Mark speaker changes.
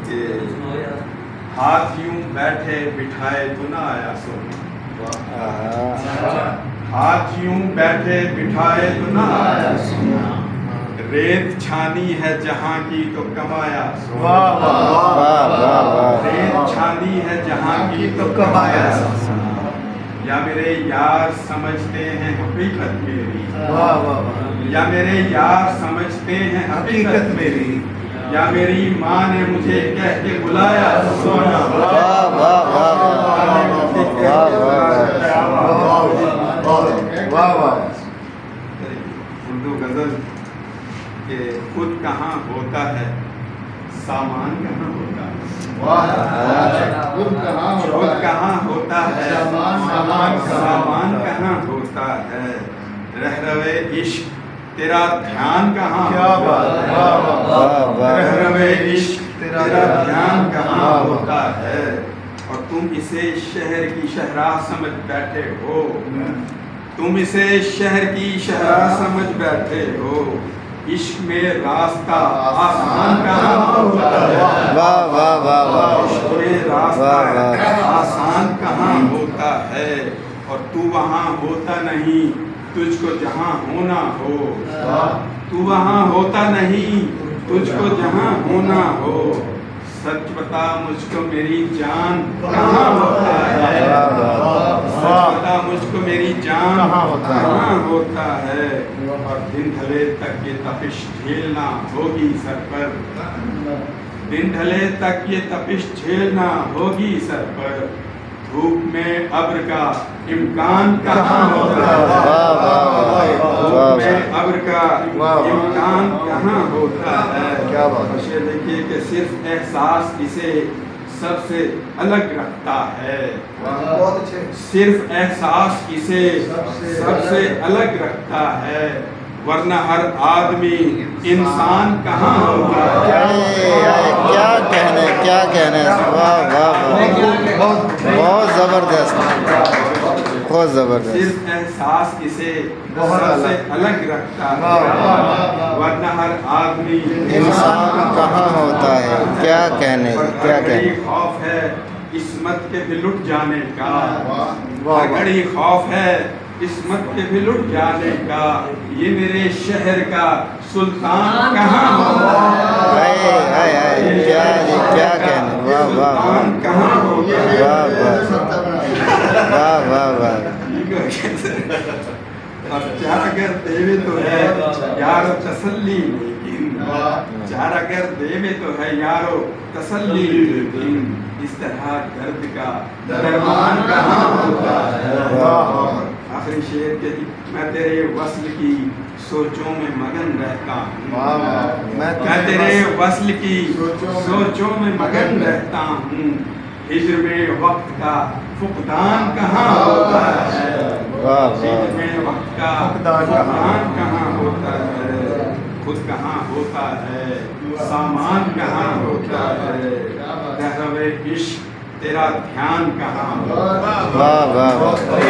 Speaker 1: کہ ہاتھ یوں بیٹھے بٹھائے تو نہ آیا سونا، ہاتھ یوں بیٹھے بٹھائے تو نہ آیا سونا، ریت چھانی ہے جہاں کی تو کمایا سونا، ریت چھانی ہے جہاں کی تو کمایا سونا، یا میرے یار سمجھتے ہیں حقیقت میری، یا میرے یار سمجھتے ہیں حقیقت میری، یا میری ماں نے مجھے کہہ کے بلایا سونا، اردو غزل کہ خود کہاں ہوتا ہے سامان کہاں ہوتا ہے، خود کہاں ہوتا ہے سامان کہاں ہوتا ہے، رہروے عشق تیرا دھیان کہاں ہوتا ہے، رہروے عشق تیرا دھیان کہاں ہوتا ہے، اور تم اسے شہر کی شہراہ سمجھ بیٹھے ہو، تم اسے شہر کی شہراہ سمجھ بیٹھے ہو، عشق میں راستہ آسان کہاں ہوتا ہے، عشق میں راستہ آسان کہاں ہوتا ہے، اور تو وہاں ہوتا نہیں تجھ کو جہاں ہونا ہو، تو وہاں ہوتا نہیں تجھ کو جہاں ہونا ہو، سچ بتا مجھ کو میری جان کہاں ہوتا ہے، سچ بتا مجھ کو میری جان کہاں ہوتا ہے، اور دن ڈھلے تک یہ تپش جھیلنا ہوگی سر پر، دن ڈھلے تک یہ تپش جھیلنا ہوگی سر پر، دھوپ میں ابر کا امکان کہاں ہوتا ہے، دھوپ میں ابر کا امکان کہاں ہوتا ہے، یہ دیکھیے کہ صرف احساس اسے سب سے الگ رکھتا ہے، صرف احساس اسے سب سے الگ رکھتا ہے، ورنہ ہر آدمی انسان کہاں ہوتا ہے،
Speaker 2: کیا کہنے بہت زبردست، بہت زبردست،
Speaker 1: صرف احساس اسے سب سے الگ رکھتا ہے، ورنہ ہر آدمی
Speaker 2: انسان کہاں ہوتا ہے، کیا کہنے
Speaker 1: خوف ہے عصمت کے بھی لٹ جانے کا، بڑی خوف ہے عصمت کے بھی لٹ جانے کا، یہ میرے شہر کا سلطان کہاں ہوتا ہے،
Speaker 2: کیا کہنے،
Speaker 1: سلطان کہاں ہوتا ہے، اب چار اگر دیوے تو ہے یارو تسلی، لیکن چار اگر دیوے تو ہے یارو تسلی، لیکن اس طرح درد کا درمان کہاں ہوتا ہے، آخری شعر کہ میں تیرے وصل کی سوچوں میں مگن رہتا ہوں، میں تیرے وصل کی سوچوں میں مگن رہتا ہوں، ہجر میں وقت کا فقدان کہاں ہوتا ہے، ہجر میں وقت کا فقدان کہاں ہوتا ہے، خود کہاں ہوتا ہے سامان کہاں ہوتا ہے، رہروے عشق تیرا دھیان کہاں ہوتا ہے۔